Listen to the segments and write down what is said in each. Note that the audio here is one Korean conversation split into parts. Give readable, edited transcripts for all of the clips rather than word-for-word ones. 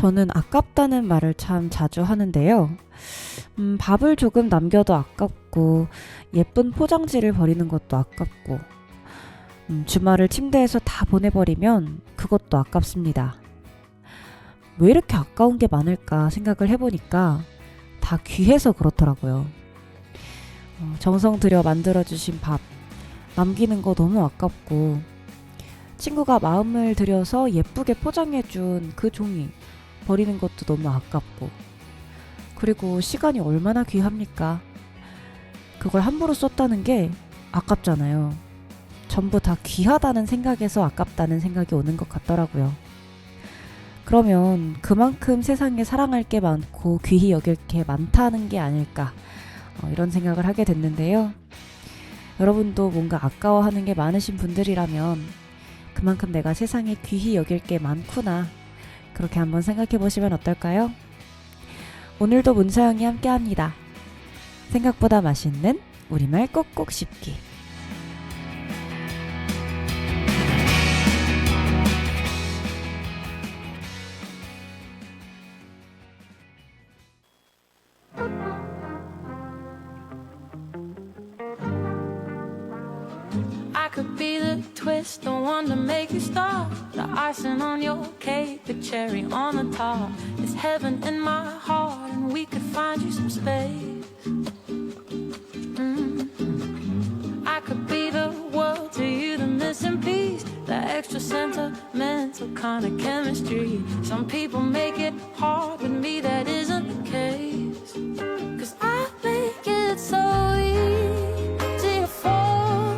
저는 아깝다는 말을 참 자주 하는데요. 밥을 조금 남겨도 아깝고, 예쁜 포장지를 버리는 것도 아깝고, 주말을 침대에서 다 보내버리면 그것도 아깝습니다. 왜 이렇게 아까운 게 많을까 생각을 해보니까 다 귀해서 그렇더라고요. 정성 들여 만들어주신 밥, 남기는 거 너무 아깝고, 친구가 마음을 들여서 예쁘게 포장해준 그 종이 버리는 것도 너무 아깝고, 그리고 시간이 얼마나 귀합니까? 그걸 함부로 썼다는 게 아깝잖아요. 전부 다 귀하다는 생각에서 아깝다는 생각이 오는 것 같더라고요. 그러면 그만큼 세상에 사랑할 게 많고 귀히 여길 게 많다는 게 아닐까, 이런 생각을 하게 됐는데요. 여러분도 뭔가 아까워하는 게 많으신 분들이라면 그만큼 내가 세상에 귀히 여길 게 많구나, 그렇게 한번 생각해 보시면 어떨까요? 오늘도 문서영이 함께합니다. 생각보다 맛있는 우리말 꼭꼭 씹기. I could be the twist, the one to make you stop, the icing on your cake, the cherry on the top. It's heaven in my heart, and we could find you some space. I could be the world to you, the missing piece, the extra sentimental kind of chemistry. Some people make it hard, with me that isn't the case. 'Cause I make it so easy to fall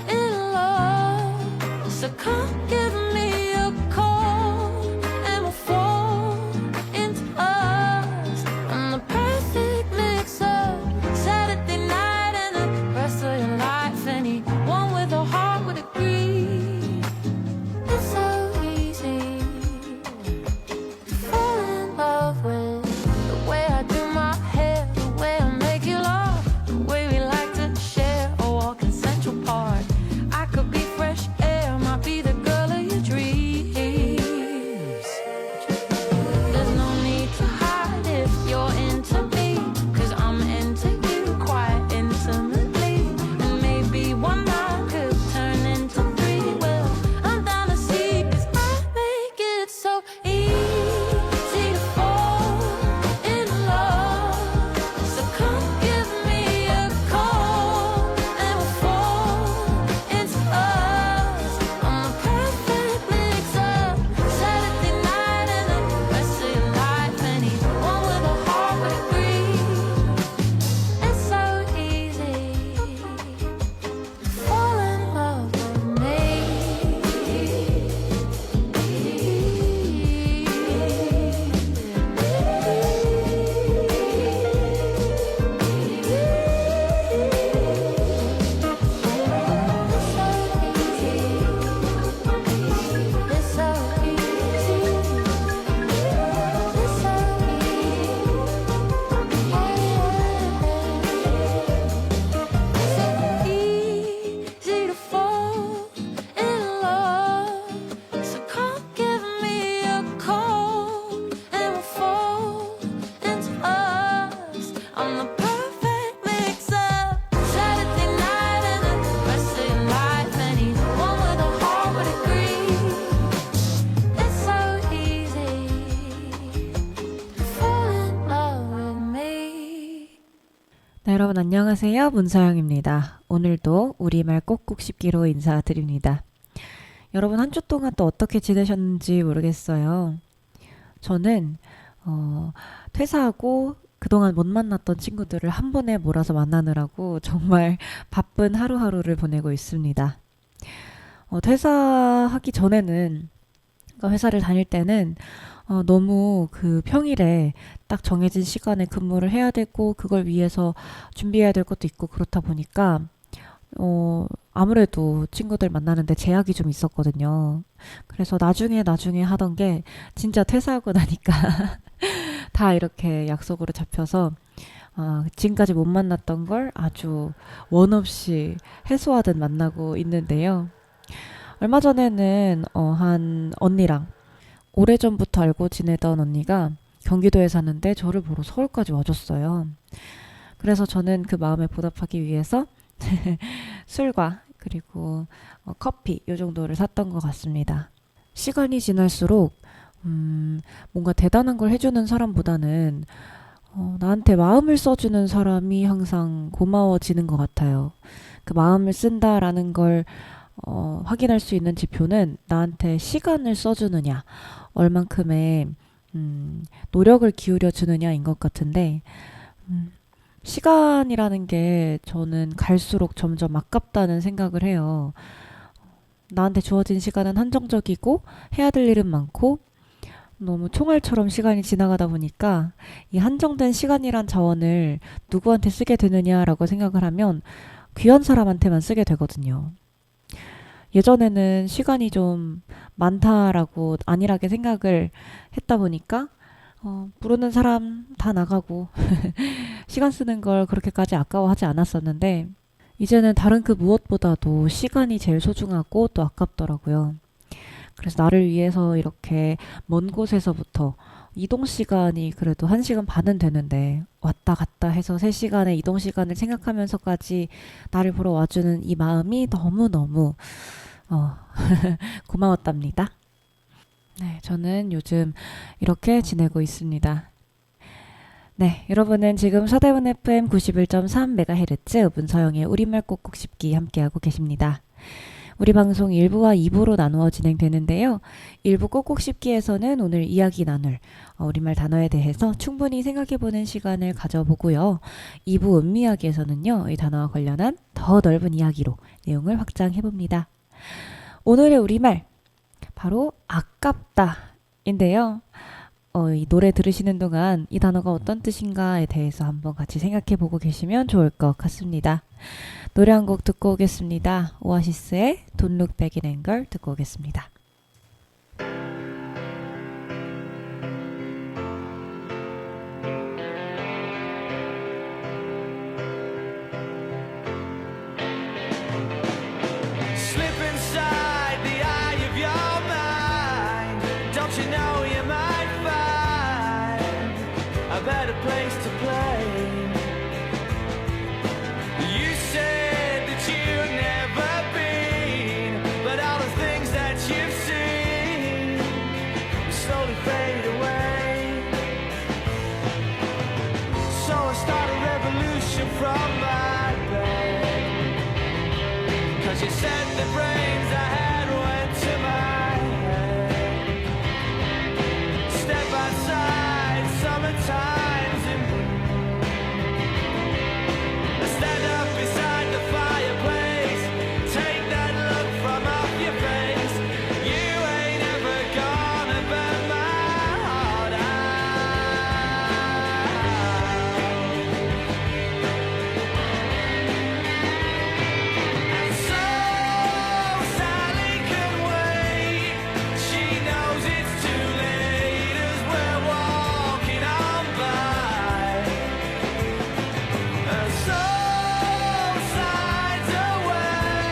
in love. So come give me a call and we'll fall into us. I'm the perfect mix of Saturday night and the rest of your life. Anyone with a heart would agree. It's so easy to fall in love with the way I do my hair, the way I make you laugh, the way we like to share a walk in Central Park. I could be fresh air, might be the girl of your dreams. There's no need to hide if you're into me, 'cause I'm into you quite intimately. And maybe one night could turn into three. Well, I'm down to see, 'cause I make it so easy to fall in love. So come give me a call and we'll fall into us. I'm the perfect mix of Saturday night and the rest of your life. Anyone with a heart would agree. It's so easy to fall in love with me. Easy to fall in love. So come give me a call and we'll fall into us. I'm the perfect mix of Saturday night and the rest of your life. Anyone with a heart would agree. It's so easy to fall in love with me. 네, 여러분 안녕하세요. 문서영입니다. 오늘도 우리말 꼭꼭 씹기로 인사드립니다. 여러분 한 주 동안 또 어떻게 지내셨는지 모르겠어요. 저는 퇴사하고 그동안 못 만났던 친구들을 한 번에 몰아서 만나느라고 정말 바쁜 하루하루를 보내고 있습니다. 퇴사하기 전에는, 그러니까 회사를 다닐 때는 너무 그 평일에 딱 정해진 시간에 근무를 해야 되고 그걸 위해서 준비해야 될 것도 있고 그렇다 보니까 아무래도 친구들 만나는데 제약이 좀 있었거든요. 그래서 나중에 하던 게 진짜 퇴사하고 나니까 다 이렇게 약속으로 잡혀서 지금까지 못 만났던 걸 아주 원 없이 해소하듯 만나고 있는데요. 얼마 전에는 한 언니랑 오래전부터 알고 지내던 언니가 경기도에 사는데 저를 보러 서울까지 와줬어요. 그래서 저는 그 마음에 보답하기 위해서 술과 그리고 커피 요 정도를 샀던 것 같습니다. 시간이 지날수록 뭔가 대단한 걸 해주는 사람보다는 나한테 마음을 써주는 사람이 항상 고마워지는 것 같아요. 그 마음을 쓴다라는 걸 확인할 수 있는 지표는 나한테 시간을 써주느냐, 얼만큼의 노력을 기울여 주느냐인 것 같은데, 시간이라는 게 저는 갈수록 점점 아깝다는 생각을 해요. 나한테 주어진 시간은 한정적이고 해야 될 일은 많고 너무 총알처럼 시간이 지나가다 보니까 이 한정된 시간이란 자원을 누구한테 쓰게 되느냐라고 생각을 하면 귀한 사람한테만 쓰게 되거든요. 예전에는 시간이 좀 많다라고 안일하게 생각을 했다 보니까 부르는 사람 다 나가고 시간 쓰는 걸 그렇게까지 아까워하지 않았었는데 이제는 다른 그 무엇보다도 시간이 제일 소중하고 또 아깝더라고요. 그래서 나를 위해서 이렇게 먼 곳에서부터 이동 시간이 그래도 1시간 반은 되는데 왔다 갔다 해서 3시간의 이동 시간을 생각하면서까지 나를 보러 와주는 이 마음이 너무너무 고마웠답니다. 네, 저는 요즘 이렇게 지내고 있습니다. 네, 여러분은 지금 서대문 FM 91.3MHz 문서영의 우리말 꼭꼭 씹기 함께하고 계십니다. 우리 방송 1부와 2부로 나누어 진행되는데요. 1부 꼭꼭 씹기에서는 오늘 이야기 나눌 우리말 단어에 대해서 충분히 생각해보는 시간을 가져보고요. 2부 음미야기에서는요, 이 단어와 관련한 더 넓은 이야기로 내용을 확장해봅니다. 오늘의 우리말 바로 아깝다인데요. 이 노래 들으시는 동안 이 단어가 어떤 뜻인가에 대해서 한번 같이 생각해보고 계시면 좋을 것 같습니다. 노래 한 곡 듣고 오겠습니다. 오아시스의 Don't Look Back in Anger 듣고 오겠습니다. Slip inside the eye of your mind. Don't you know you might find a better place to play? You said that you've never been, but all the things that you've seen slowly fade away. So I start a revolution from my bed. 'Cause you said the brains I had went to my head. Step outside, summertime's in bloom. I stand up beside the fireplace. Take that look from off your face. You ain't ever gonna burn my heart out. And so Sally can wait. She knows it's too late as we're walking on by. And so sides away.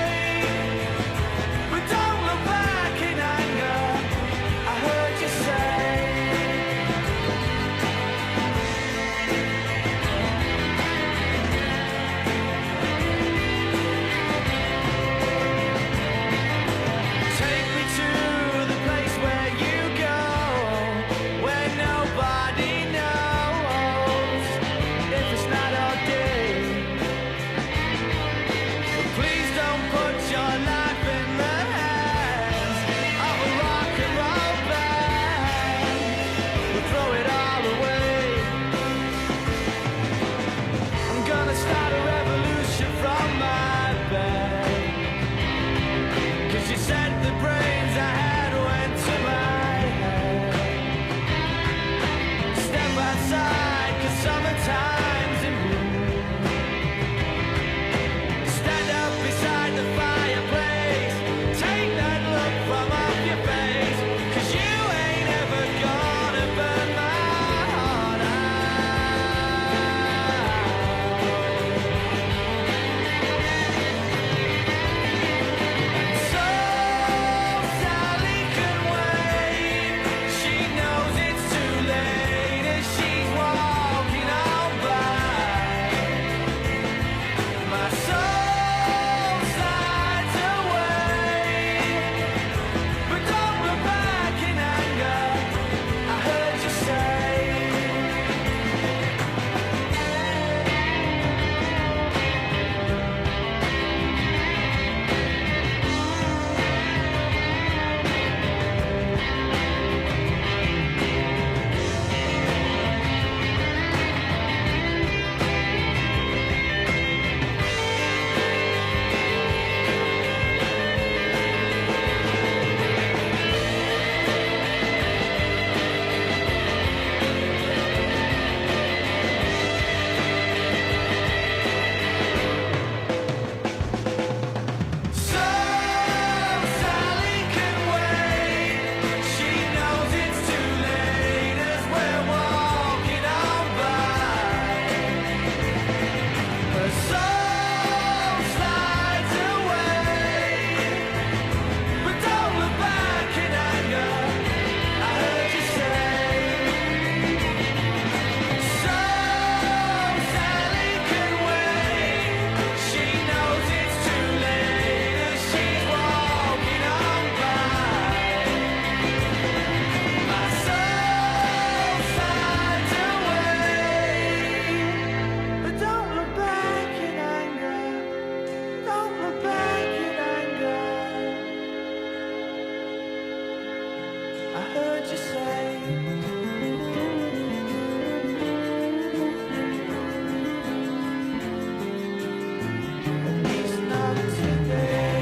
But don't look back in anger, I heard you say. Take me to the place where I heard you say at least not today.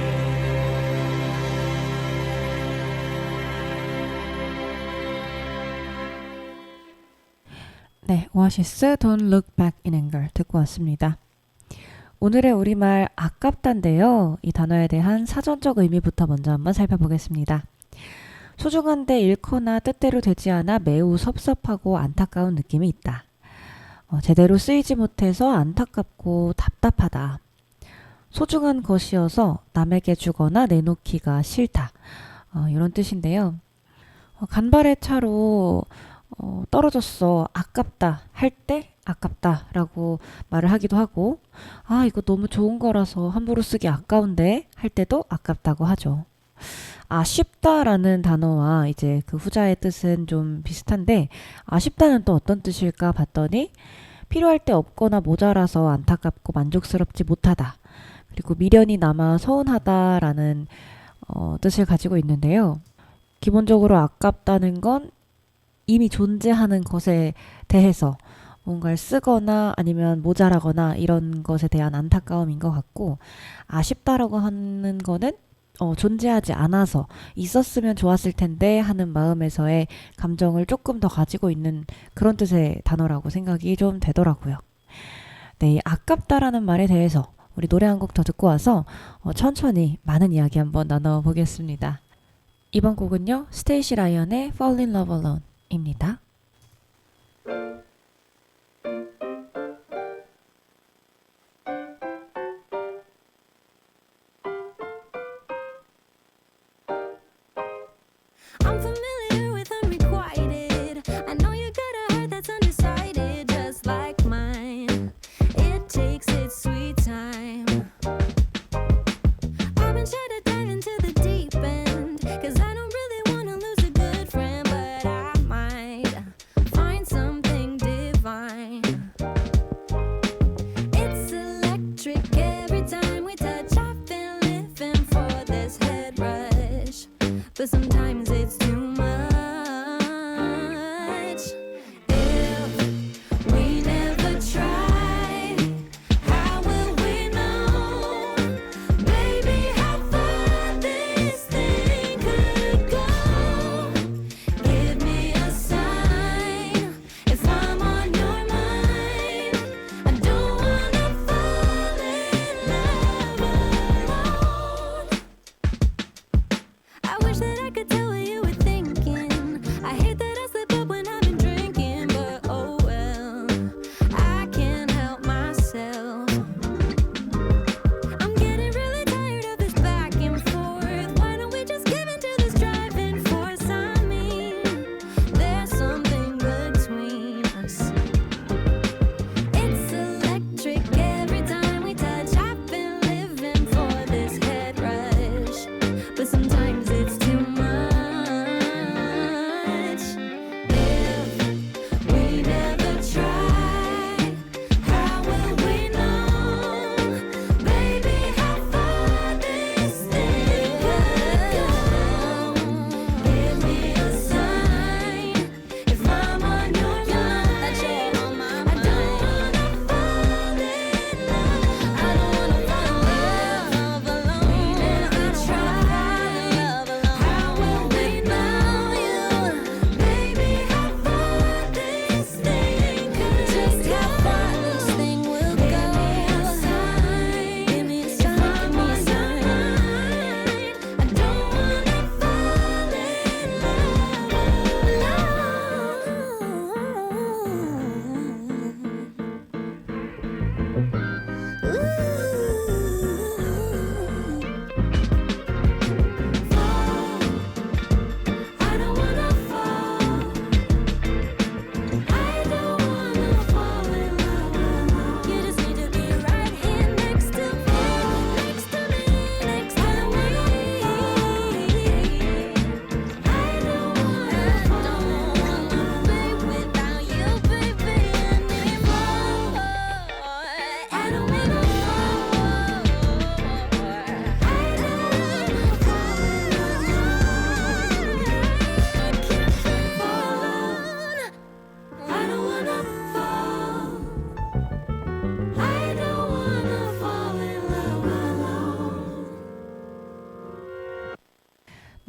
네, 오아시스 Don't Look Back in Anger 듣고 왔습니다. 오늘의 우리말 아깝다인데요. 이 단어에 대한 사전적 의미부터 먼저 한번 살펴보겠습니다. 소중한데 잃거나 뜻대로 되지 않아 매우 섭섭하고 안타까운 느낌이 있다. 제대로 쓰이지 못해서 안타깝고 답답하다. 소중한 것이어서 남에게 주거나 내놓기가 싫다. 이런 뜻인데요. 간발의 차로 떨어졌어, 아깝다 할 때 아깝다 라고 말을 하기도 하고, 아 이거 너무 좋은 거라서 함부로 쓰기 아까운데 할 때도 아깝다고 하죠. 아쉽다 라는 단어와 이제 그 후자의 뜻은 좀 비슷한데, 아쉽다는 또 어떤 뜻일까 봤더니 필요할 때 없거나 모자라서 안타깝고 만족스럽지 못하다, 그리고 미련이 남아 서운하다 라는 뜻을 가지고 있는데요. 기본적으로 아깝다는 건 이미 존재하는 것에 대해서 뭔가를 쓰거나 아니면 모자라거나 이런 것에 대한 안타까움인 것 같고, 아쉽다라고 하는 거는 존재하지 않아서 있었으면 좋았을 텐데 하는 마음에서의 감정을 조금 더 가지고 있는 그런 뜻의 단어라고 생각이 좀 되더라고요. 네, 이 아깝다라는 말에 대해서 우리 노래 한 곡 더 듣고 와서 천천히 많은 이야기 한번 나눠보겠습니다. 이번 곡은요, 스테이시 라이언의 Fall in Love Alone 입니다. I'm familiar with unrequited. I know you got a heart that's undecided, just like mine. It takes its sweet time. I've been shy to dive into the deep end, 'cause I don't really wanna lose a good friend, but I might find something divine. It's electric every time we touch. I've been living for this head rush, but sometimes it's too much. If we never try, how will we know, baby, how far this thing could go? Give me a sign if I'm on your mind. I don't wanna fall in love alone. I wish that I could tell what you were thinking.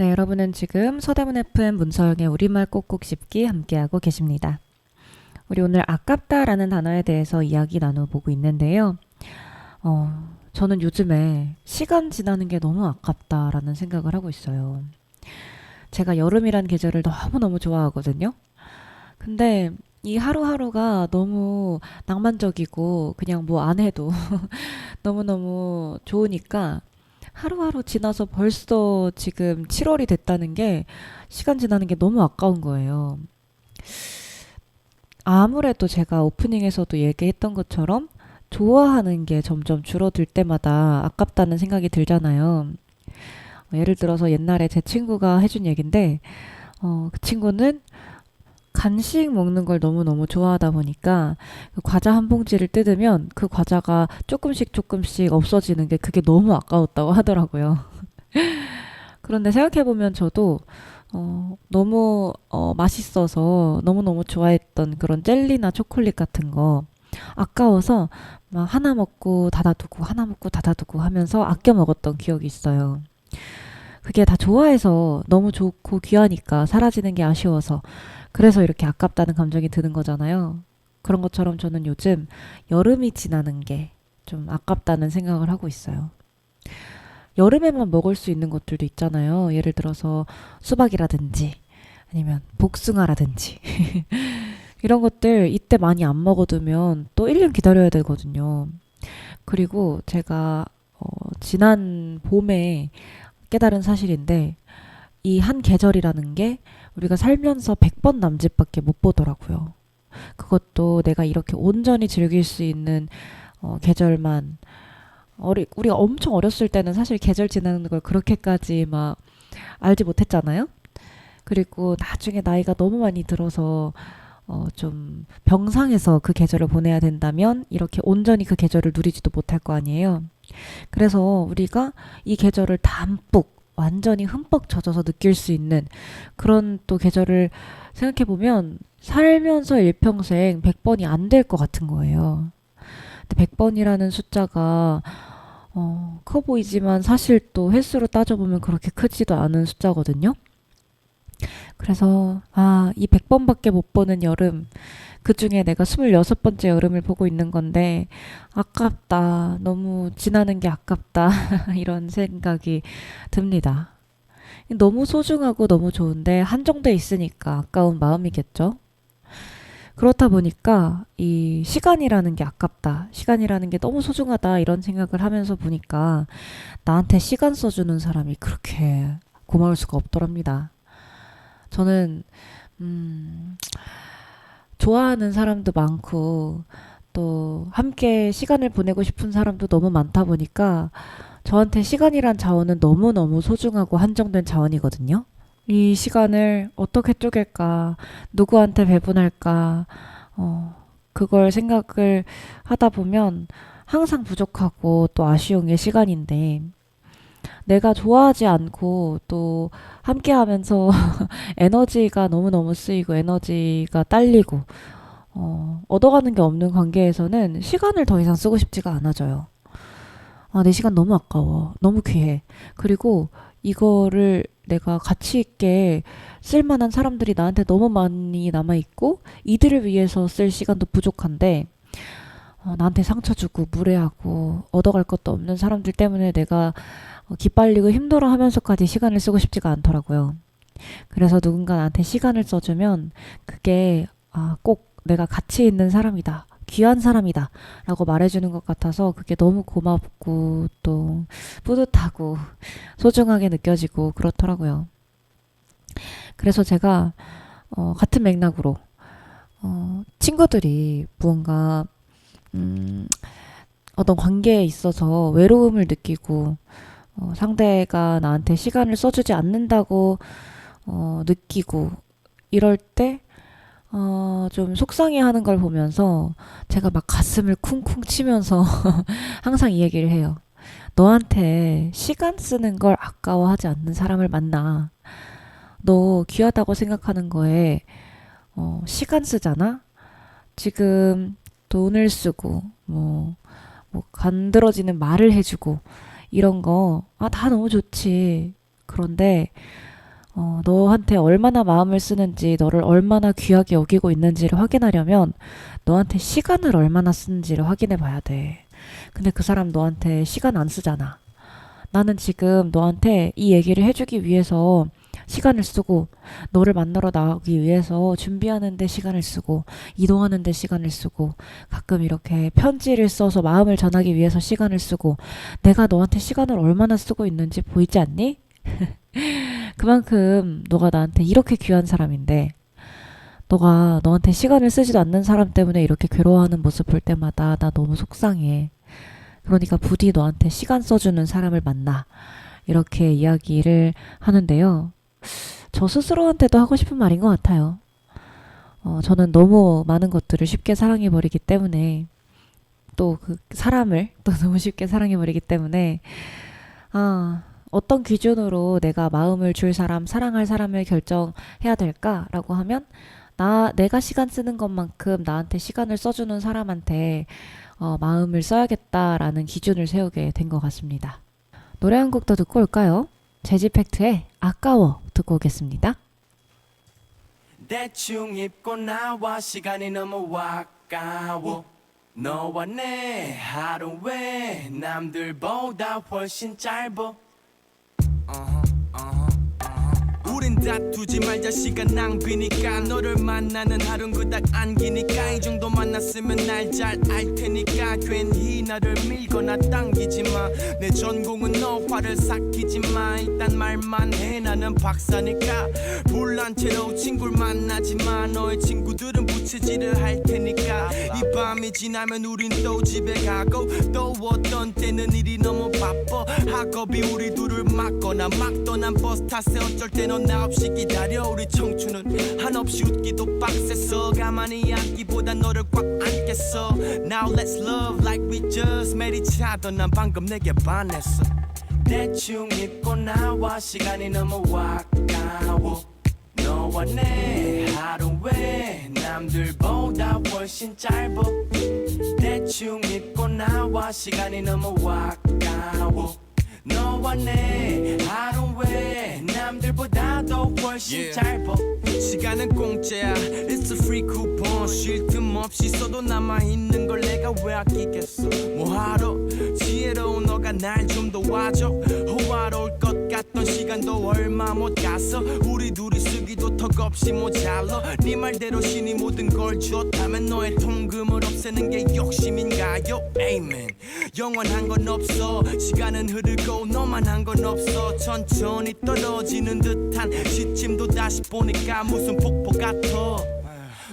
네, 여러분은 지금 서대문 FM 문서영의 우리말 꼭꼭 씹기 함께하고 계십니다. 우리 오늘 아깝다라는 단어에 대해서 이야기 나눠보고 있는데요. 저는 요즘에 시간 지나는 게 너무 아깝다라는 생각을 하고 있어요. 제가 여름이란 계절을 너무너무 좋아하거든요. 근데 이 하루하루가 너무 낭만적이고 그냥 뭐 안 해도 너무너무 좋으니까 하루하루 지나서 벌써 지금 7월이 됐다는 게 시간 지나는 게 너무 아까운 거예요. 아무래도 제가 오프닝에서도 얘기했던 것처럼 좋아하는 게 점점 줄어들 때마다 아깝다는 생각이 들잖아요. 예를 들어서 옛날에 제 친구가 해준 얘긴데, 그 친구는 간식 먹는 걸 너무너무 좋아하다 보니까 그 과자 한 봉지를 뜯으면 그 과자가 조금씩 조금씩 없어지는 게 그게 너무 아까웠다고 하더라고요. 그런데 생각해보면 저도 너무 맛있어서 너무너무 좋아했던 그런 젤리나 초콜릿 같은 거 아까워서 막 하나 먹고 닫아두고 하나 먹고 닫아두고 하면서 아껴 먹었던 기억이 있어요. 그게 다 좋아해서 너무 좋고 귀하니까 사라지는 게 아쉬워서 그래서 이렇게 아깝다는 감정이 드는 거잖아요. 그런 것처럼 저는 요즘 여름이 지나는 게 좀 아깝다는 생각을 하고 있어요. 여름에만 먹을 수 있는 것들도 있잖아요. 예를 들어서 수박이라든지 아니면 복숭아라든지 이런 것들 이때 많이 안 먹어두면 또 1년 기다려야 되거든요. 그리고 제가 지난 봄에 깨달은 사실인데 이 한 계절이라는 게 우리가 살면서 100번 남짓밖에 못 보더라고요. 그것도 내가 이렇게 온전히 즐길 수 있는 계절만 우리가 엄청 어렸을 때는 사실 계절 지나는 걸 그렇게까지 막 알지 못했잖아요. 그리고 나중에 나이가 너무 많이 들어서 좀 병상에서 그 계절을 보내야 된다면 이렇게 온전히 그 계절을 누리지도 못할 거 아니에요. 그래서 우리가 이 계절을 담뿍 완전히 흠뻑 젖어서 느낄 수 있는 그런 또 계절을 생각해보면 살면서 일평생 100번이 안 될 것 같은 거예요. 근데 100번이라는 숫자가 커 보이지만 사실 또 횟수로 따져보면 그렇게 크지도 않은 숫자거든요. 그래서 이 100번밖에 못 보는 여름, 그 중에 내가 26번째 여름을 보고 있는 건데 아깝다. 너무 지나는 게 아깝다. 이런 생각이 듭니다. 너무 소중하고 너무 좋은데 한정돼 있으니까 아까운 마음이겠죠. 그렇다 보니까 이 시간이라는 게 아깝다. 시간이라는 게 너무 소중하다. 이런 생각을 하면서 보니까 나한테 시간 써주는 사람이 그렇게 고마울 수가 없더랍니다. 저는 좋아하는 사람도 많고 또 함께 시간을 보내고 싶은 사람도 너무 많다 보니까 저한테 시간이란 자원은 너무너무 소중하고 한정된 자원이거든요. 이 시간을 어떻게 쪼갤까, 누구한테 배분할까, 그걸 생각을 하다 보면 항상 부족하고 또 아쉬운 게 시간인데 내가 좋아하지 않고 또 함께 하면서 에너지가 너무너무 쓰이고 에너지가 딸리고 얻어가는 게 없는 관계에서는 시간을 더 이상 쓰고 싶지가 않아져요. 내 시간 너무 아까워. 너무 귀해. 그리고 이거를 내가 가치 있게 쓸만한 사람들이 나한테 너무 많이 남아있고 이들을 위해서 쓸 시간도 부족한데 나한테 상처 주고 무례하고 얻어갈 것도 없는 사람들 때문에 내가 기빨리고 힘들어하면서까지 시간을 쓰고 싶지가 않더라고요. 그래서 누군가 나한테 시간을 써주면 그게 꼭 내가 가치 있는 사람이다. 귀한 사람이다 라고 말해주는 것 같아서 그게 너무 고맙고 또 뿌듯하고 소중하게 느껴지고 그렇더라고요. 그래서 제가 같은 맥락으로 친구들이 무언가 어떤 관계에 있어서 외로움을 느끼고 상대가 나한테 시간을 써주지 않는다고 느끼고 이럴 때 좀 속상해하는 걸 보면서 제가 막 가슴을 쿵쿵 치면서 항상 이 얘기를 해요. 너한테 시간 쓰는 걸 아까워하지 않는 사람을 만나. 너 귀하다고 생각하는 거에 시간 쓰잖아? 지금 돈을 쓰고 뭐 간드러지는 말을 해주고 이런 거 다 너무 좋지. 그런데 너한테 얼마나 마음을 쓰는지, 너를 얼마나 귀하게 여기고 있는지를 확인하려면 너한테 시간을 얼마나 쓰는지를 확인해 봐야 돼. 근데 그 사람 너한테 시간 안 쓰잖아. 나는 지금 너한테 이 얘기를 해주기 위해서 시간을 쓰고, 너를 만나러 나가기 위해서 준비하는데 시간을 쓰고, 이동하는데 시간을 쓰고, 가끔 이렇게 편지를 써서 마음을 전하기 위해서 시간을 쓰고, 내가 너한테 시간을 얼마나 쓰고 있는지 보이지 않니? 그만큼 너가 나한테 이렇게 귀한 사람인데, 너가 너한테 시간을 쓰지도 않는 사람 때문에 이렇게 괴로워하는 모습 볼 때마다 나 너무 속상해. 그러니까 부디 너한테 시간 써주는 사람을 만나. 이렇게 이야기를 하는데요. 저 스스로한테도 하고 싶은 말인 것 같아요. 저는 너무 많은 것들을 쉽게 사랑해버리기 때문에, 또 그 사람을 또 너무 쉽게 사랑해버리기 때문에, 어떤 기준으로 내가 마음을 줄 사람, 사랑할 사람을 결정해야 될까라고 하면, 내가 시간 쓰는 것만큼 나한테 시간을 써주는 사람한테 마음을 써야겠다라는 기준을 세우게 된 것 같습니다. 노래 한 곡 더 듣고 올까요? 재즈팩트의 아까워 듣고 오겠습니다. 대충 입고 나와 시간이 너무 아까워 너와 내 하루 왜 남들보다 훨씬 짧어 우린 다투지 말자 시간 낭비니까 너를 만나는 하루는 그닥 안기니까 이 정도 만났으면 날 잘 알테니까 괜히 나를 밀거나 당기지마 내 전공은 너 화를 삭히지마 일단 말만 해 나는 박사니까 불난 채로 친구를 만나지마 너의 친구들은 부채질을 할 테니까 이 밤이 지나면 우린 또 집에 가고 또 어떤 때는 일이 너무 바빠 학업이 우리 둘을 막거나 막 떠난 버스 탓에 어쩔 땐 나 없이 기다려 우리 청춘은 한없이 웃기도 빡셌어 가만히 앉기보다 너를 꽉 안겠어 Now let's love like we just met each other 난 방금 내게 반했어 대충 입고 나와 시간이 너무 아까워 너와 내 하루 왜 남들보다 훨씬 짧아 대충 입고 나와 시간이 너무 아까워 너와 내 하루 왜 남들보다도 훨씬 짧아 시간은 공짜야 It's a free coupon 쉴 틈 없이 써도 남아있는 걸 내가 왜 아끼겠어 뭐하러 지혜로운 너가 날 좀 도와줘 호화로울 것 같던 시간도 얼마 못 가서 우리 둘이 쓰기도 턱없이 모자라 네 말대로 신이 모든 걸 줬다면 너의 통금을 없애는 게 욕심인가요 Amen 영원한 건 없어 시간은 흐르고 너만 한 건 없어 천천히 떨어지는 듯한 시침도 다시 보니까 무슨 폭포 같아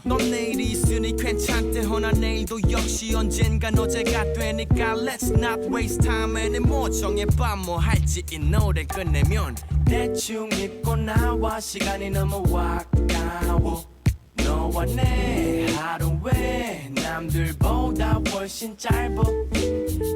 넌 내일이 있으니 괜찮대 허나 내일도 역시 언젠간 어제가 되니까 Let's not waste time anymore 정해봐 뭐 할지 이 노래 끝내면 대충 입고 나와 시간이 너무 아까워 너와 내 하루 왜 남들보다 훨씬 짧아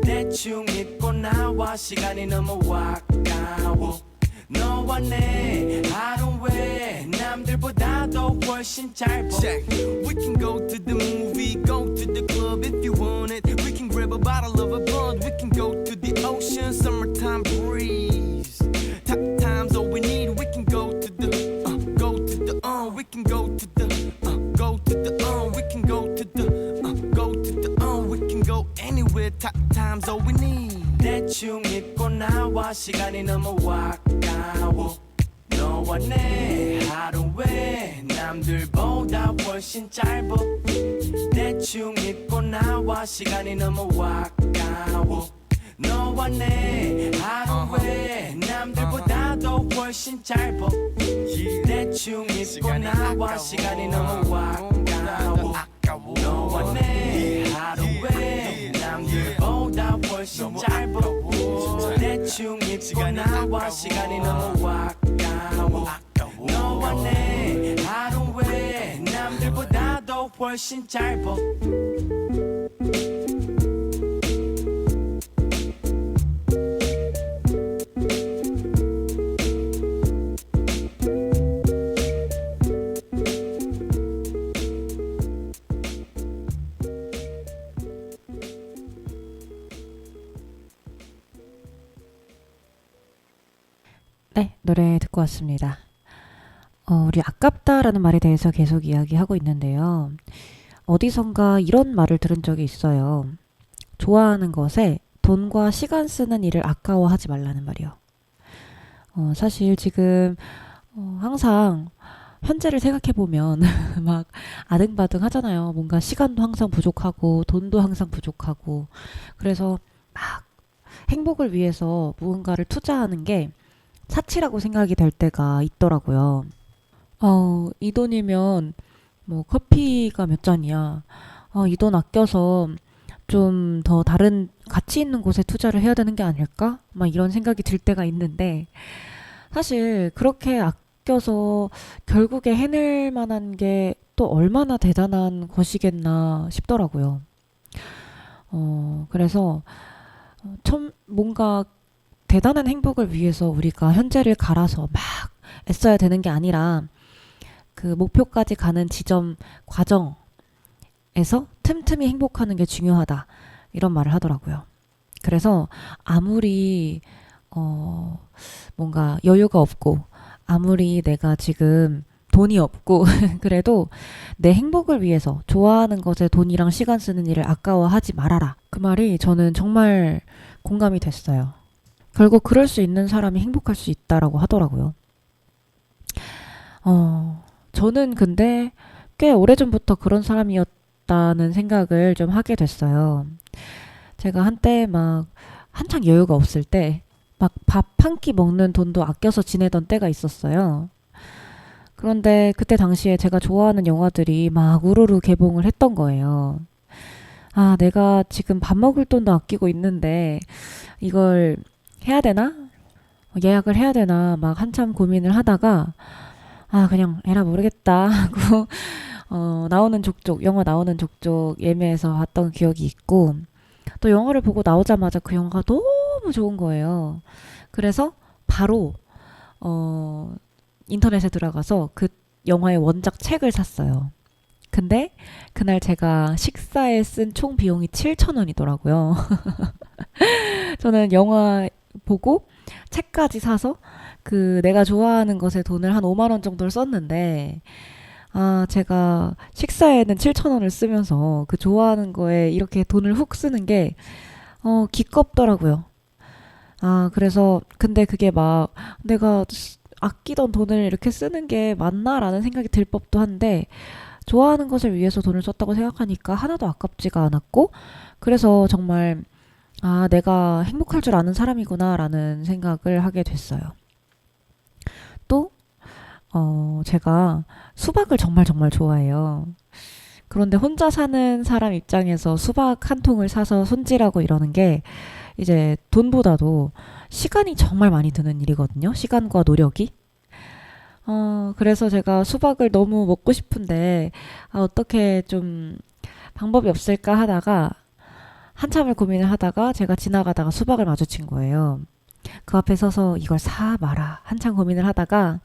대충 입고 나와 시간이 너무 아까워 너와 내 하루 왜 남들보다도 훨씬 짧아 Check. We can go to the movie, go to the club if you want it We can grab a bottle of a bud, we can go to the ocean Summertime breeze Top times all we need, we can go to the we can go to the we can go to the we can go anywhere Top times all we need 대충 입고 나와 시간이 너무 아까워 너와 내 하루 왜 남들보다 훨씬 짧아 대충 입고 나와 시간이 너무 아까워 너와 내 하루 왜 남들보다도 훨씬 짧아 대충 입고 나와 시간이 너무 아까워 너와 내 하루 왜 남들보다 훨씬 짧아 대충 입고 나와 시간이 너무 아까워 너와 내 하루 왜 남들보다도 훨씬 짧아 네, 노래 듣고 왔습니다. 우리 아깝다라는 말에 대해서 계속 이야기하고 있는데요. 어디선가 이런 말을 들은 적이 있어요. 좋아하는 것에 돈과 시간 쓰는 일을 아까워하지 말라는 말이요. 사실 지금 항상 현재를 생각해보면 막 아등바등 하잖아요. 뭔가 시간도 항상 부족하고 돈도 항상 부족하고 그래서 막 행복을 위해서 무언가를 투자하는 게 사치라고 생각이 될 때가 있더라고요. 이 돈이면 뭐 커피가 몇 잔이야. 이 돈 아껴서 좀 더 다른 가치 있는 곳에 투자를 해야 되는 게 아닐까? 막 이런 생각이 들 때가 있는데 사실 그렇게 아껴서 결국에 해낼 만한 게 또 얼마나 대단한 것이겠나 싶더라고요. 그래서 참 뭔가 대단한 행복을 위해서 우리가 현재를 갈아서 막 애써야 되는 게 아니라 그 목표까지 가는 지점 과정에서 틈틈이 행복하는 게 중요하다. 이런 말을 하더라고요. 그래서 아무리 뭔가 여유가 없고 아무리 내가 지금 돈이 없고 그래도 내 행복을 위해서 좋아하는 것에 돈이랑 시간 쓰는 일을 아까워하지 말아라. 그 말이 저는 정말 공감이 됐어요. 결국 그럴 수 있는 사람이 행복할 수 있다라고 하더라고요. 저는 근데 꽤 오래전부터 그런 사람이었다는 생각을 좀 하게 됐어요. 제가 한때 막 한창 여유가 없을 때 막 밥 한 끼 먹는 돈도 아껴서 지내던 때가 있었어요. 그런데 그때 당시에 제가 좋아하는 영화들이 막 우르르 개봉을 했던 거예요. 아, 내가 지금 밥 먹을 돈도 아끼고 있는데 이걸 해야 되나? 예약을 해야 되나? 막 한참 고민을 하다가 그냥 에라 모르겠다 하고 나오는 족족, 영화 나오는 족족 예매해서 봤던 기억이 있고 또 영화를 보고 나오자마자 그 영화가 너무 좋은 거예요. 그래서 바로 인터넷에 들어가서 그 영화의 원작 책을 샀어요. 근데 그날 제가 식사에 쓴 총 비용이 7,000원이더라고요. 저는 영화 보고 책까지 사서 그 내가 좋아하는 것에 돈을 한 5만 원 정도를 썼는데 제가 식사에는 7,000원을 쓰면서 그 좋아하는 거에 이렇게 돈을 훅 쓰는 게 기껍더라고요. 그래서 근데 그게 막 내가 아끼던 돈을 이렇게 쓰는 게 맞나라는 생각이 들 법도 한데 좋아하는 것을 위해서 돈을 썼다고 생각하니까 하나도 아깝지가 않았고 그래서 정말 내가 행복할 줄 아는 사람이구나라는 생각을 하게 됐어요. 또 제가 수박을 정말 정말 좋아해요. 그런데 혼자 사는 사람 입장에서 수박 한 통을 사서 손질하고 이러는 게 이제 돈보다도 시간이 정말 많이 드는 일이거든요. 시간과 노력이. 그래서 제가 수박을 너무 먹고 싶은데 어떻게 좀 방법이 없을까 하다가 한참을 고민을 하다가 제가 지나가다가 수박을 마주친 거예요. 그 앞에 서서 이걸 사 마라 한참 고민을 하다가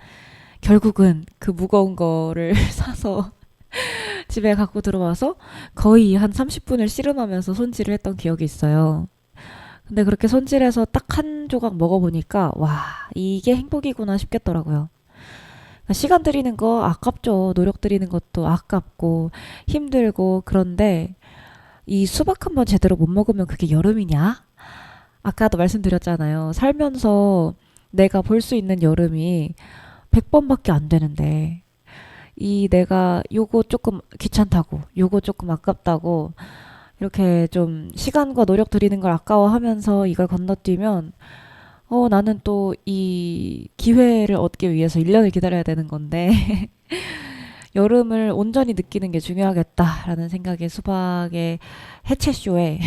결국은 그 무거운 거를 사서 집에 갖고 들어와서 거의 한 30분을 씨름하면서 손질을 했던 기억이 있어요. 근데 그렇게 손질해서 딱 한 조각 먹어보니까 와 이게 행복이구나 싶겠더라고요. 그러니까 시간 들이는 거 아깝죠. 노력 들이는 것도 아깝고 힘들고 그런데 이 수박 한 번 제대로 못 먹으면 그게 여름이냐? 아까도 말씀드렸잖아요. 살면서 내가 볼 수 있는 여름이 100번밖에 안 되는데 이 내가 요거 조금 귀찮다고 요거 조금 아깝다고 이렇게 좀 시간과 노력 들이는 걸 아까워하면서 이걸 건너뛰면 나는 또 이 기회를 얻기 위해서 1년을 기다려야 되는 건데 여름을 온전히 느끼는 게 중요하겠다라는 생각에 수박의 해체쇼에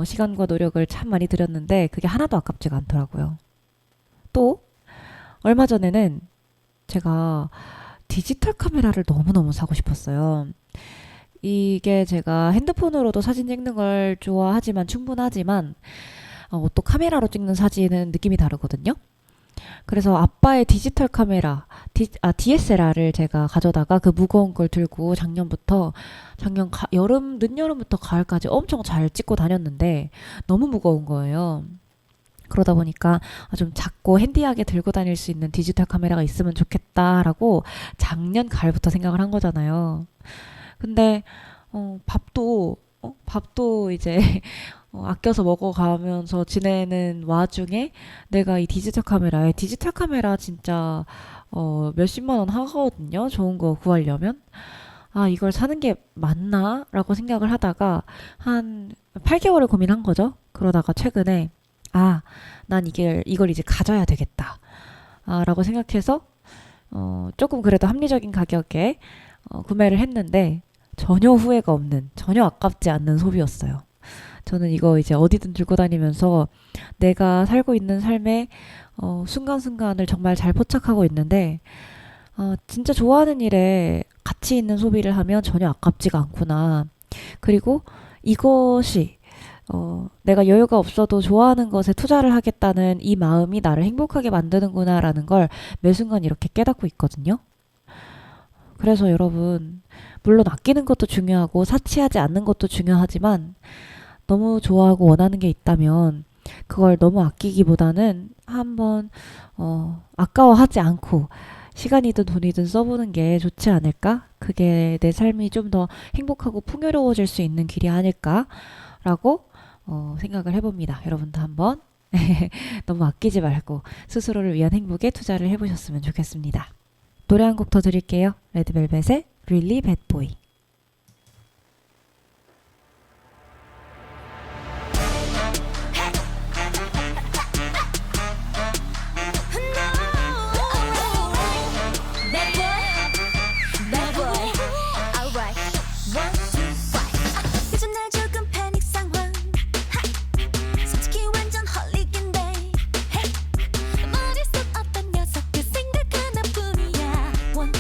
시간과 노력을 참 많이 들였는데 그게 하나도 아깝지가 않더라고요. 또 얼마 전에는 제가 디지털 카메라를 너무너무 사고 싶었어요. 이게 제가 핸드폰으로도 사진 찍는 걸 좋아하지만 충분하지만 또 카메라로 찍는 사진은 느낌이 다르거든요. 그래서 아빠의 디지털 카메라, DSLR을 제가 가져다가 그 무거운 걸 들고 작년 여름, 늦여름부터 가을까지 엄청 잘 찍고 다녔는데 너무 무거운 거예요. 그러다 보니까 좀 작고 핸디하게 들고 다닐 수 있는 디지털 카메라가 있으면 좋겠다라고 작년 가을부터 생각을 한 거잖아요. 근데 밥도 이제 아껴서 먹어가면서 지내는 와중에 내가 이 디지털 카메라 진짜 몇십만 원 하거든요. 좋은 거 구하려면. 아, 이걸 사는 게 맞나? 라고 생각을 하다가 한 8개월을 고민한 거죠. 그러다가 최근에 난 이걸 이제 가져야 되겠다. 라고 생각해서 조금 그래도 합리적인 가격에 구매를 했는데 전혀 후회가 없는, 전혀 아깝지 않는 소비였어요. 저는 이거 이제 어디든 들고 다니면서 내가 살고 있는 삶의 순간순간을 정말 잘 포착하고 있는데 진짜 좋아하는 일에 가치 있는 소비를 하면 전혀 아깝지가 않구나. 그리고 이것이 내가 여유가 없어도 좋아하는 것에 투자를 하겠다는 이 마음이 나를 행복하게 만드는구나라는 걸 매 순간 이렇게 깨닫고 있거든요. 그래서 여러분, 물론 아끼는 것도 중요하고 사치하지 않는 것도 중요하지만 너무 좋아하고 원하는 게 있다면 그걸 너무 아끼기보다는 한번 아까워하지 않고 시간이든 돈이든 써보는 게 좋지 않을까? 그게 내 삶이 좀 더 행복하고 풍요로워질 수 있는 길이 아닐까라고 생각을 해봅니다. 여러분도 한번 너무 아끼지 말고 스스로를 위한 행복에 투자를 해보셨으면 좋겠습니다. 노래 한 곡 더 드릴게요. 레드벨벳의 Really Bad Boy. 요즘 날 조금 패닉 상황 솔직히 완전 헐리긴데 머릿속 어떤 녀석 그 생각 하나뿐이야 원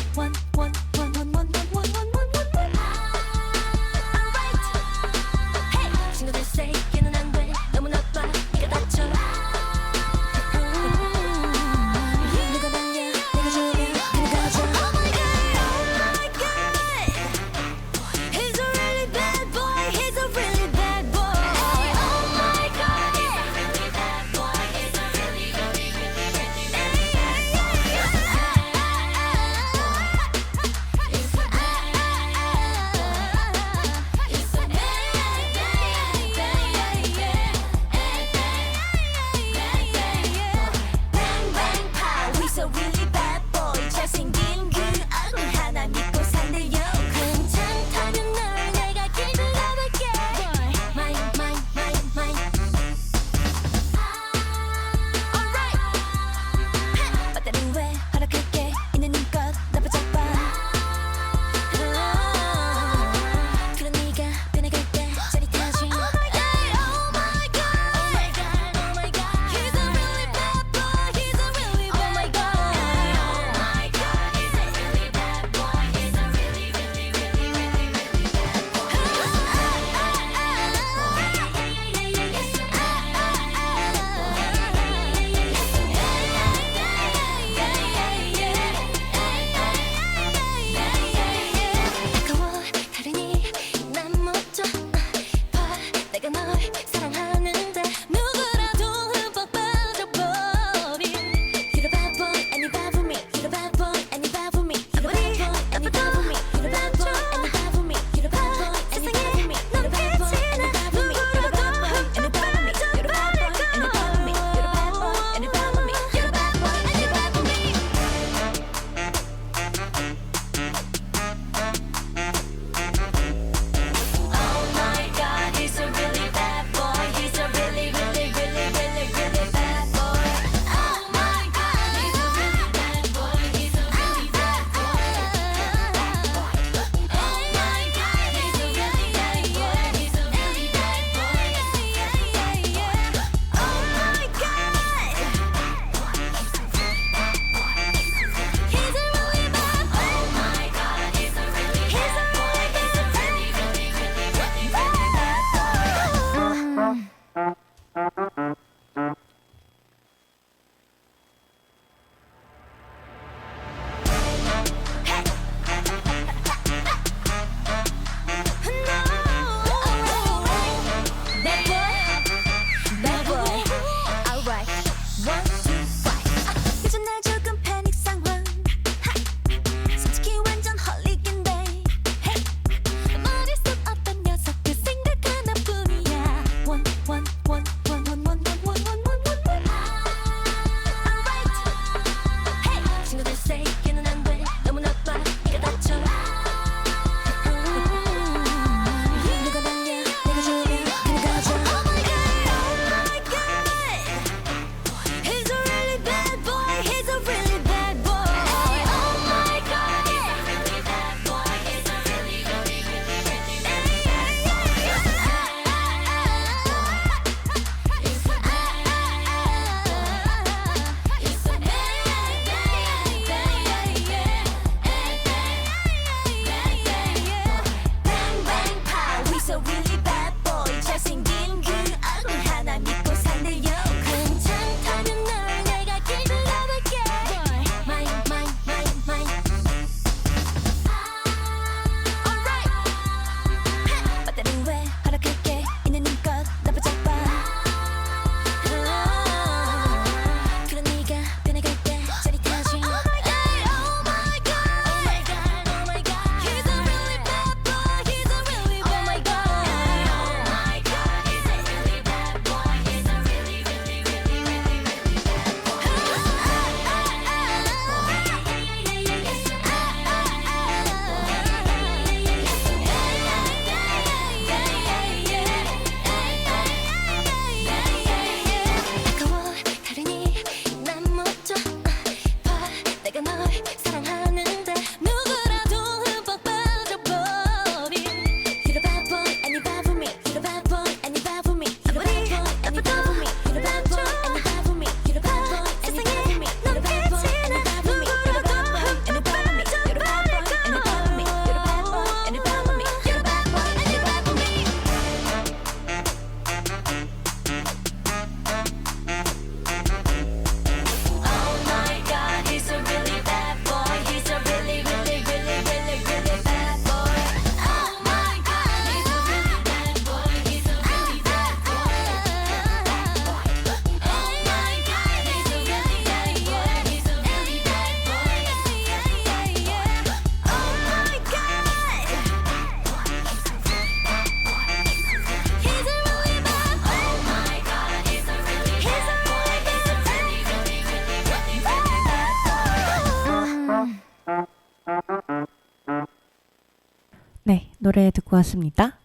노래 듣고 왔습니다.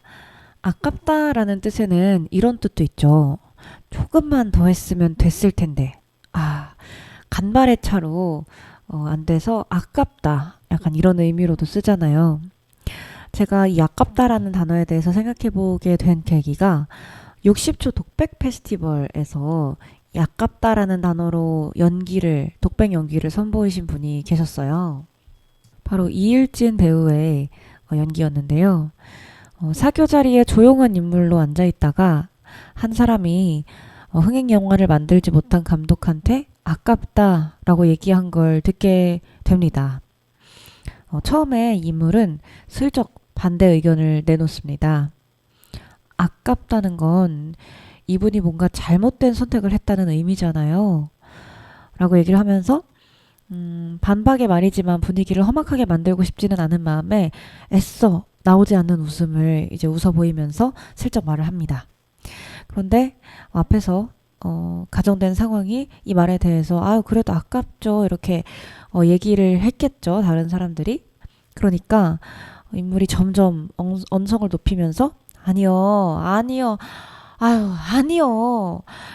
아깝다라는 뜻에는 이런 뜻도 있죠. 조금만 더 했으면 됐을 텐데. 간발의 차로 안 돼서 아깝다. 약간 이런 의미로도 쓰잖아요. 제가 이 아깝다라는 단어에 대해서 생각해보게 된 계기가 60초 독백 페스티벌에서 이 아깝다라는 단어로 독백 연기를 선보이신 분이 계셨어요. 바로 이일진 배우의 연기였는데요. 사교 자리에 조용한 인물로 앉아있다가 한 사람이 흥행 영화를 만들지 못한 감독한테 아깝다라고 얘기한 걸 듣게 됩니다. 처음에 이 인물은 슬쩍 반대 의견을 내놓습니다. 아깝다는 건 이분이 뭔가 잘못된 선택을 했다는 의미잖아요. 라고 얘기를 하면서 반박의 말이지만 분위기를 험악하게 만들고 싶지는 않은 마음에 애써 나오지 않는 웃음을 이제 웃어 보이면서 슬쩍 말을 합니다. 그런데 앞에서 가정된 상황이 이 말에 대해서 그래도 아깝죠 이렇게 얘기를 했겠죠 다른 사람들이. 그러니까 인물이 점점 언성을 높이면서 아니요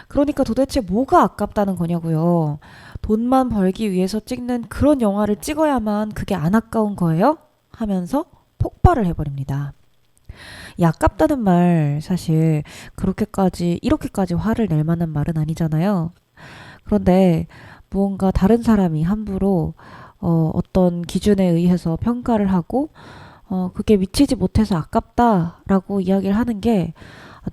그러니까 도대체 뭐가 아깝다는 거냐고요. 돈만 벌기 위해서 찍는 그런 영화를 찍어야만 그게 안 아까운 거예요? 하면서 폭발을 해버립니다. 이 아깝다는 말 사실 이렇게까지 화를 낼 만한 말은 아니잖아요. 그런데 무언가 다른 사람이 함부로 어떤 기준에 의해서 평가를 하고 그게 미치지 못해서 아깝다라고 이야기를 하는 게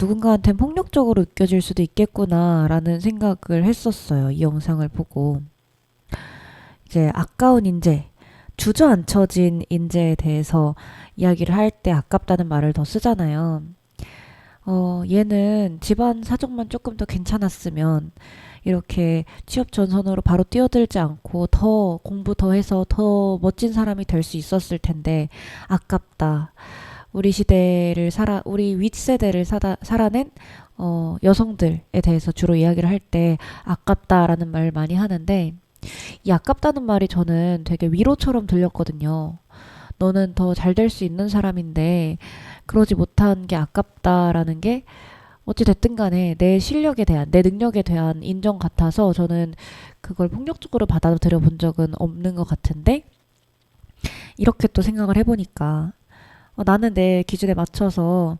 누군가한텐 폭력적으로 느껴질 수도 있겠구나라는 생각을 했었어요. 이 영상을 보고. 이제 아까운 인재, 주저앉혀진 인재에 대해서 이야기를 할 때 아깝다는 말을 더 쓰잖아요. 얘는 집안 사정만 조금 더 괜찮았으면 이렇게 취업 전선으로 바로 뛰어들지 않고 더 공부 더 해서 더 멋진 사람이 될 수 있었을 텐데 아깝다. 우리 윗세대를 살아낸 여성들에 대해서 주로 이야기를 할 때 아깝다라는 말 많이 하는데 이 아깝다는 말이 저는 되게 위로처럼 들렸거든요. 너는 더 잘 될 수 있는 사람인데 그러지 못한 게 아깝다라는 게 어찌됐든 간에 내 실력에 대한, 내 능력에 대한 인정 같아서 저는 그걸 폭력적으로 받아들여 본 적은 없는 것 같은데 이렇게 또 생각을 해보니까 나는 내 기준에 맞춰서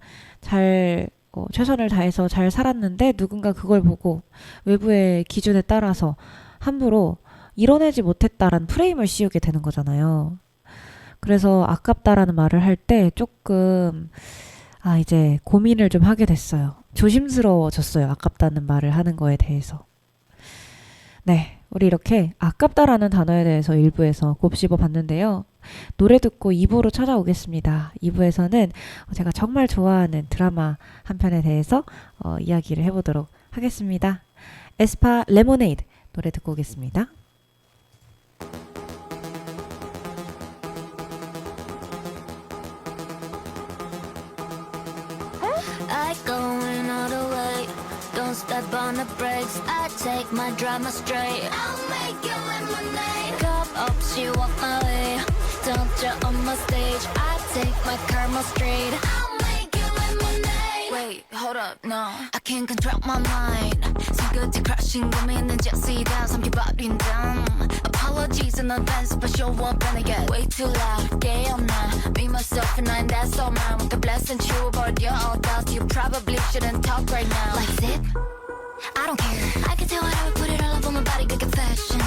최선을 다해서 잘 살았는데 누군가 그걸 보고 외부의 기준에 따라서 함부로 이뤄내지 못했다라는 프레임을 씌우게 되는 거잖아요. 그래서 아깝다라는 말을 할 때 조금 이제 고민을 좀 하게 됐어요. 조심스러워졌어요. 아깝다는 말을 하는 거에 대해서. 네, 우리 이렇게 아깝다라는 단어에 대해서 1부에서 곱씹어 봤는데요. 노래 듣고 2부로 찾아오겠습니다. 2부에서는 제가 정말 좋아하는 드라마 한 편에 대해서 이야기를 해보도록 하겠습니다. 에스파 레모네이드 노래 듣고 오겠습니다. I going all the way. Don't step on the brakes. I take my drama straight. I'll make you lemonade. Cup up, she walk my way. Don't you on my stage. I take my karma straight. I'll make you lemonade. Wait, hold up, no. I can't control my mind. 손끝이 crushing 고민은 jet 삼켜버린 damn. Apologies in advance, but show up and I get way too loud. I'm not me, myself, and I, that's all mine. With the blessing true, but you're all doubts. You probably shouldn't talk right now. Like zip, I don't care. I can tell what I would put it all up on my body, good fashion.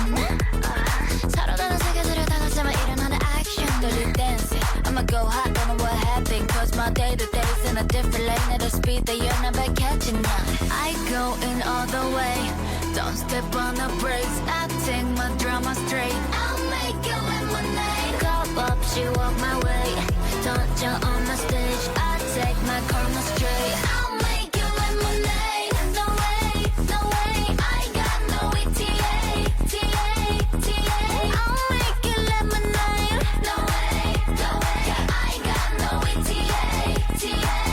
서로 다른 세계들을 다 같이 일어나는 action. Dirty dancing, I'ma go hot, don't know what happened. Cause my day to day's in a different lane. At a speed that you're never catching now. I go in all the way. Don't step on the brakes. I take my drama straight. I'll make you lemonade. Cup up, she walk my way. Don't you on the stage. I take my karma straight. I'll make you lemonade. No way, no way. I got no ETA, TA. I'll make you lemonade. No way, no way. I got no ETA, TA.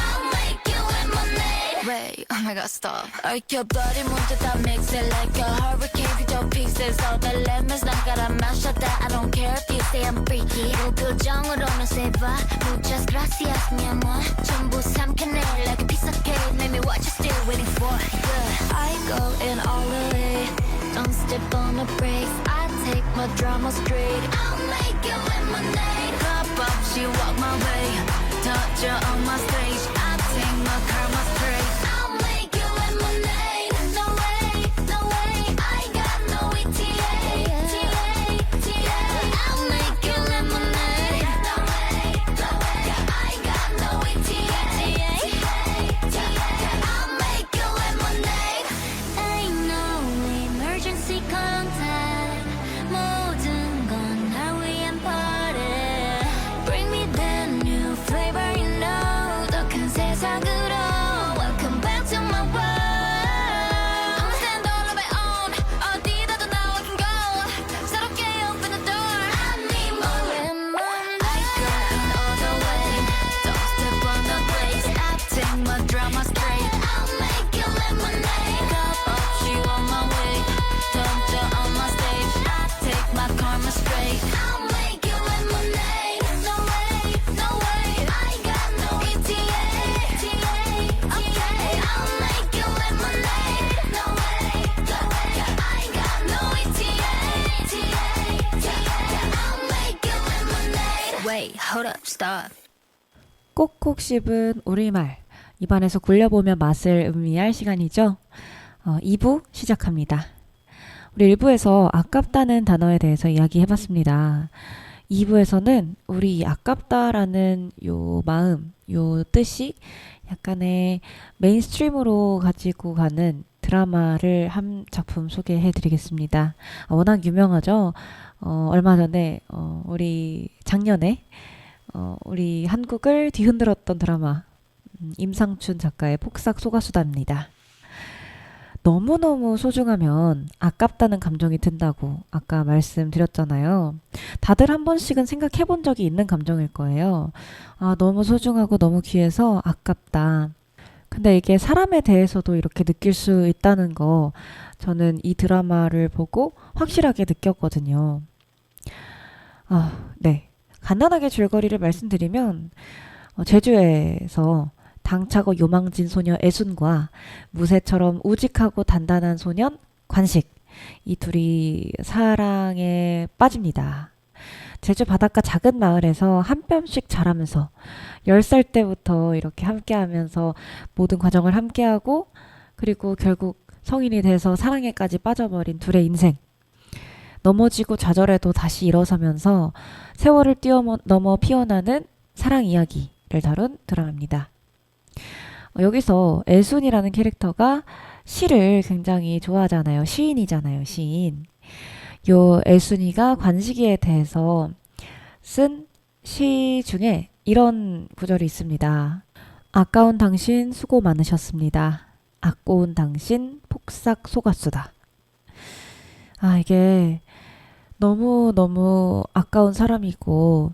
I'll make you lemonade. Wait, my god, stop. 얽혀버린 문제 다 mix it like a hurricane. 그저 pieces all the lemons 난 깔아 마셔다. I don't care if you say I'm freaky. 무표정으로는 say bye. Muchas gracias, mi amor. 전부 삼켜내 like a piece of cake. Make me what you still waiting for. Good. I go in all the way. Don't step on the brakes. I take my drama straight. I'll make you lemonade. Pop up, she walk my way. Touch her on my stage. I take my karma straight. I'll make you lemonade. No way, no way. I got no ETA. I'll make you lemonade. No way, no way. I got no ETA. I'll make you lemonade. Ain't no emergency contact. 모든 건 날 위한 party. Bring me that new flavor, you know. 더 큰 세상으로. Welcome back to my world. I'ma stand all on my own. 어디다도 now I can go. 새롭게 open the door. I need more lemonade. I go in all the way. Don't step on the brakes. I take my drama straight. I'll make you lemonade. Cup up, she on my way. Touch her on my stage. I take my karma straight. I'll make you lemonade. No way, no way. I got no ETA. Okay, I'll make you lemonade. No way, no way. I got no ETA. I'll make you lemonade. Wait, hold up, stop. 꼭꼭 씹은 우리말. 입안에서 굴려보면 맛을 음미할 시간이죠. 2부 시작합니다. 우리 1부에서 아깝다는 단어에 대해서 이야기해봤습니다. 2부에서는 우리 이 아깝다라는 요 마음, 요 뜻이 약간의 메인스트림으로 가지고 가는 드라마를 한 작품 소개해드리겠습니다. 워낙 유명하죠. 얼마 전에 우리 작년에 우리 한국을 뒤흔들었던 드라마 임상춘 작가의 폭삭 소가수다입니다. 너무너무 소중하면 아깝다는 감정이 든다고 아까 말씀드렸잖아요. 다들 한 번씩은 생각해 본 적이 있는 감정일 거예요. 아, 너무 소중하고 너무 귀해서 아깝다. 근데 이게 사람에 대해서도 이렇게 느낄 수 있다는 거 저는 이 드라마를 보고 확실하게 느꼈거든요. 네. 간단하게 줄거리를 말씀드리면 제주에서 당차고 요망진 소녀 애순과 무쇠처럼 우직하고 단단한 소년 관식, 이 둘이 사랑에 빠집니다. 제주 바닷가 작은 마을에서 한 뼘씩 자라면서 10살 때부터 이렇게 함께하면서 모든 과정을 함께하고 그리고 결국 성인이 돼서 사랑에까지 빠져버린 둘의 인생. 넘어지고 좌절해도 다시 일어서면서 세월을 뛰어넘어 피어나는 사랑 이야기를 다룬 드라마입니다. 여기서 애순이라는 캐릭터가 시를 굉장히 좋아하잖아요. 시인이잖아요. 시인. 요 애순이가 관식이에 대해서 쓴 시 중에 이런 구절이 있습니다. 아까운 당신 수고 많으셨습니다. 아까운 당신 폭삭 속았수다. 이게 너무너무 아까운 사람이고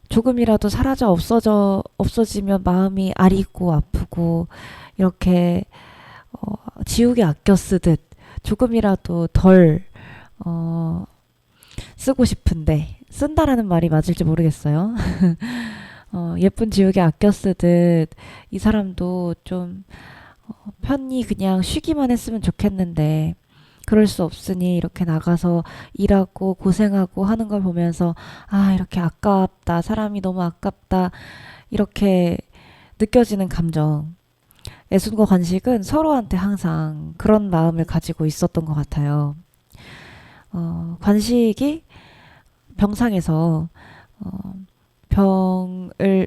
조금이라도 사라져 없어지면 마음이 아리고 아프고 이렇게 지우개 아껴 쓰듯 조금이라도 덜 쓰고 싶은데 쓴다라는 말이 맞을지 모르겠어요. 예쁜 지우개 아껴 쓰듯 이 사람도 좀 편히 그냥 쉬기만 했으면 좋겠는데 그럴 수 없으니 이렇게 나가서 일하고 고생하고 하는 걸 보면서 이렇게 아깝다. 사람이 너무 아깝다. 이렇게 느껴지는 감정. 애순과 관식은 서로한테 항상 그런 마음을 가지고 있었던 것 같아요. 관식이 병상에서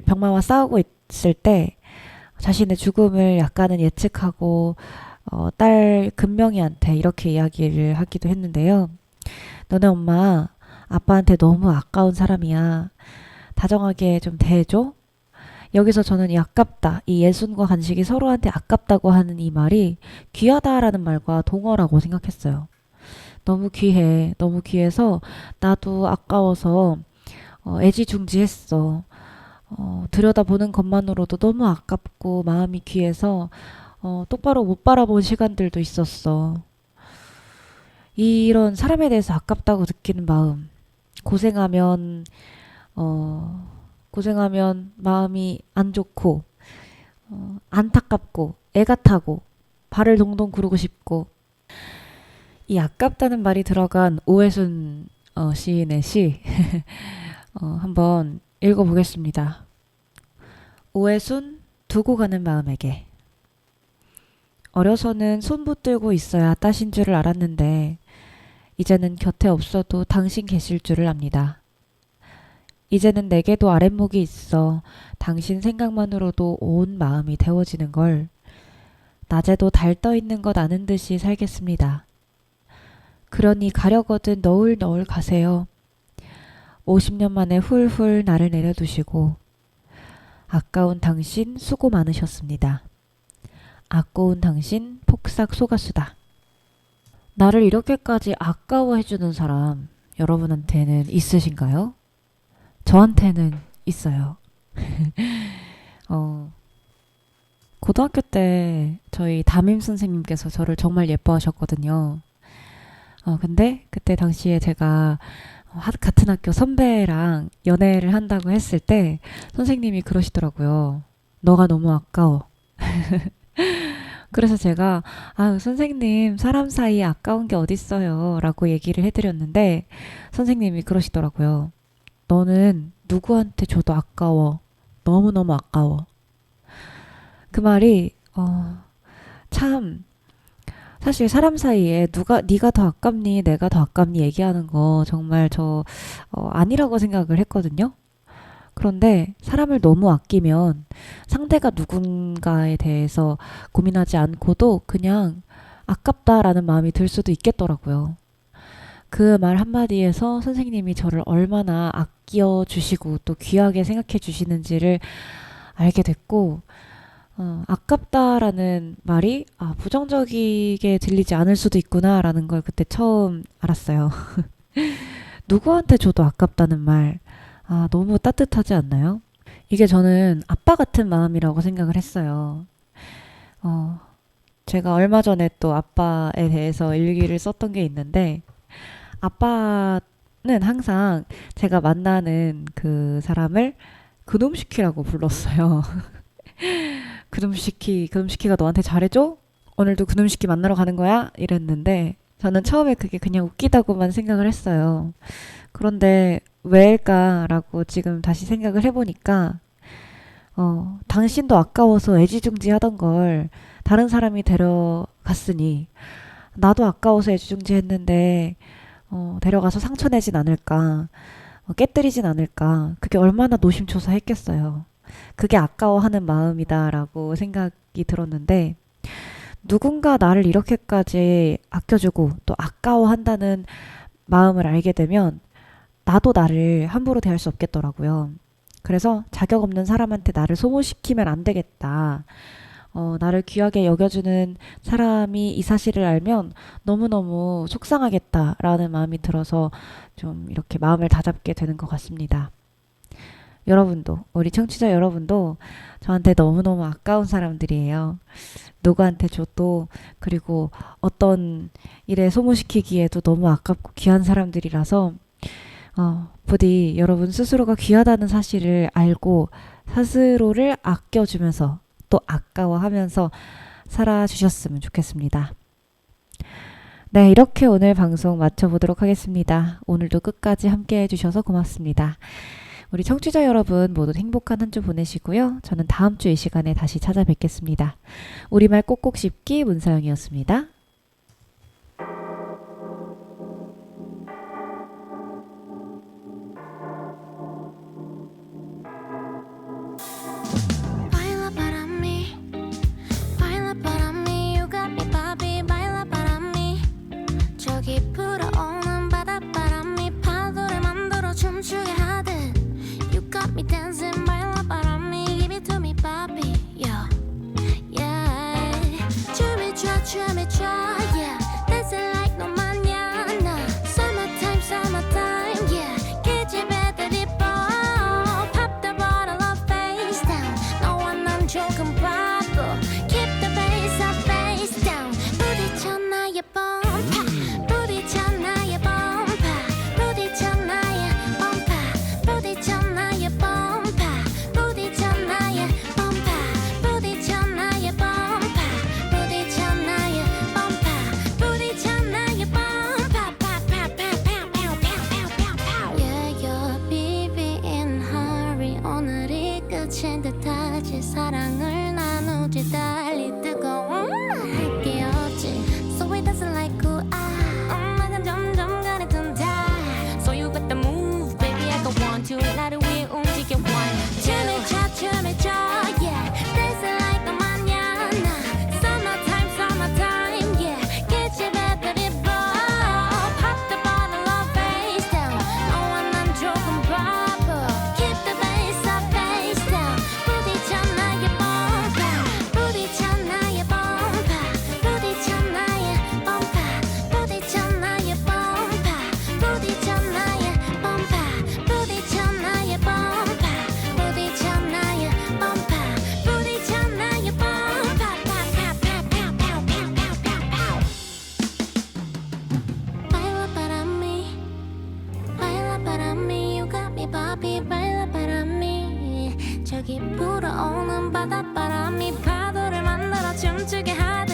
병마와 싸우고 있을 때 자신의 죽음을 약간은 예측하고 딸 금명이한테 이렇게 이야기를 하기도 했는데요. 너네 엄마 아빠한테 너무 아까운 사람이야. 다정하게 좀 대해줘. 여기서 저는 이 아깝다, 이 애순과 관식이 서로한테 아깝다고 하는 이 말이 귀하다라는 말과 동어라고 생각했어요. 너무 귀해. 너무 귀해서 나도 아까워서 애지중지했어. 들여다보는 것만으로도 너무 아깝고 마음이 귀해서 똑바로 못 바라본 시간들도 있었어. 이런 사람에 대해서 아깝다고 느끼는 마음, 고생하면 마음이 안 좋고, 안타깝고, 애가 타고, 발을 동동 구르고 싶고, 이 아깝다는 말이 들어간 오해순 시인의 시 한번 읽어보겠습니다. 오해순 두고 가는 마음에게. 어려서는 손 붙들고 있어야 따신 줄을 알았는데 이제는 곁에 없어도 당신 계실 줄을 압니다. 이제는 내게도 아랫목이 있어 당신 생각만으로도 온 마음이 데워지는 걸 낮에도 달 떠 있는 것 아는 듯이 살겠습니다. 그러니 가려거든 너울너울 가세요. 50년 만에 훌훌 나를 내려두시고 아까운 당신 수고 많으셨습니다. 아까운 당신 폭삭 속았수다. 나를 이렇게까지 아까워해주는 사람 여러분한테는 있으신가요? 저한테는 있어요. 고등학교 때 저희 담임 선생님께서 저를 정말 예뻐하셨거든요. 근데 그때 당시에 제가 같은 학교 선배랑 연애를 한다고 했을 때 선생님이 그러시더라고요. 너가 너무 아까워. 그래서 제가 선생님 사람 사이에 아까운 게 어딨어요 라고 얘기를 해드렸는데 선생님이 그러시더라고요. 너는 누구한테 줘도 아까워. 너무너무 아까워. 그 말이 참 사실 사람 사이에 네가 더 아깝니 내가 더 아깝니 얘기하는 거 정말 저 아니라고 생각을 했거든요. 그런데 사람을 너무 아끼면 상대가 누군가에 대해서 고민하지 않고도 그냥 아깝다라는 마음이 들 수도 있겠더라고요. 그 말 한마디에서 선생님이 저를 얼마나 아껴주시고 또 귀하게 생각해 주시는지를 알게 됐고 아깝다라는 말이 부정적이게 들리지 않을 수도 있구나라는 걸 그때 처음 알았어요. 누구한테 줘도 아깝다는 말 너무 따뜻하지 않나요? 이게 저는 아빠 같은 마음이라고 생각을 했어요. 제가 얼마 전에 또 아빠에 대해서 일기를 썼던 게 있는데 아빠는 항상 제가 만나는 그 사람을 그놈시키라고 불렀어요. 그놈시키가 너한테 잘해줘? 오늘도 그놈시키 만나러 가는 거야? 이랬는데 저는 처음에 그게 그냥 웃기다고만 생각을 했어요. 그런데 왜일까라고 지금 다시 생각을 해보니까 당신도 아까워서 애지중지 하던 걸 다른 사람이 데려갔으니 나도 아까워서 애지중지 했는데 데려가서 상처 내진 않을까 깨뜨리진 않을까 그게 얼마나 노심초사했겠어요. 그게 아까워하는 마음이다라고 생각이 들었는데 누군가 나를 이렇게까지 아껴주고 또 아까워한다는 마음을 알게 되면 나도 나를 함부로 대할 수 없겠더라고요. 그래서 자격 없는 사람한테 나를 소모시키면 안 되겠다. 나를 귀하게 여겨주는 사람이 이 사실을 알면 너무너무 속상하겠다라는 마음이 들어서 좀 이렇게 마음을 다잡게 되는 것 같습니다. 여러분도, 우리 청취자 여러분도 저한테 너무너무 아까운 사람들이에요. 누구한테 줘도 그리고 어떤 일에 소모시키기에도 너무 아깝고 귀한 사람들이라서 부디 여러분 스스로가 귀하다는 사실을 알고 스스로를 아껴주면서 또 아까워하면서 살아주셨으면 좋겠습니다. 네, 이렇게 오늘 방송 마쳐보도록 하겠습니다. 오늘도 끝까지 함께 해주셔서 고맙습니다. 우리 청취자 여러분 모두 행복한 한 주 보내시고요. 저는 다음 주 이 시간에 다시 찾아뵙겠습니다. 우리말 꼭꼭 씹기 문서영이었습니다. Baila para mí, you got me papi. Baila para mí, 저기 불어오는 바닷바람이 파도를 만들어 춤추게 하듯. You got me dancing, baila para mí, give it to me papi, yeah, yeah. 춤이 춰 같이 사랑을 나누지 달리 뜨거운 할게 없지 So it doesn't like 나는 점점 가려든다 So you better move baby I got one two 나를 위해 움직여 one 춤을 춰 yeah Dancing like a manana Summertime summertime yeah Get your battery blow Pop the bottle of face down 너와 난 조금 바보 Keep the bass up face down 부딪혀 나의 bomba 부딪혀 나의 bomba 부딪혀 나의 bomba 부딪혀 나의 bomba 부딪혀 나의 bomba 부딪혀 나의 bomba 부딪혀 나의 bomba 부딪혀 나의 bomba Baila para mí Baila para mí You got me papi Baila para mí 저기 불어오는 바닷바람이 파도를 만들어 춤추게 하자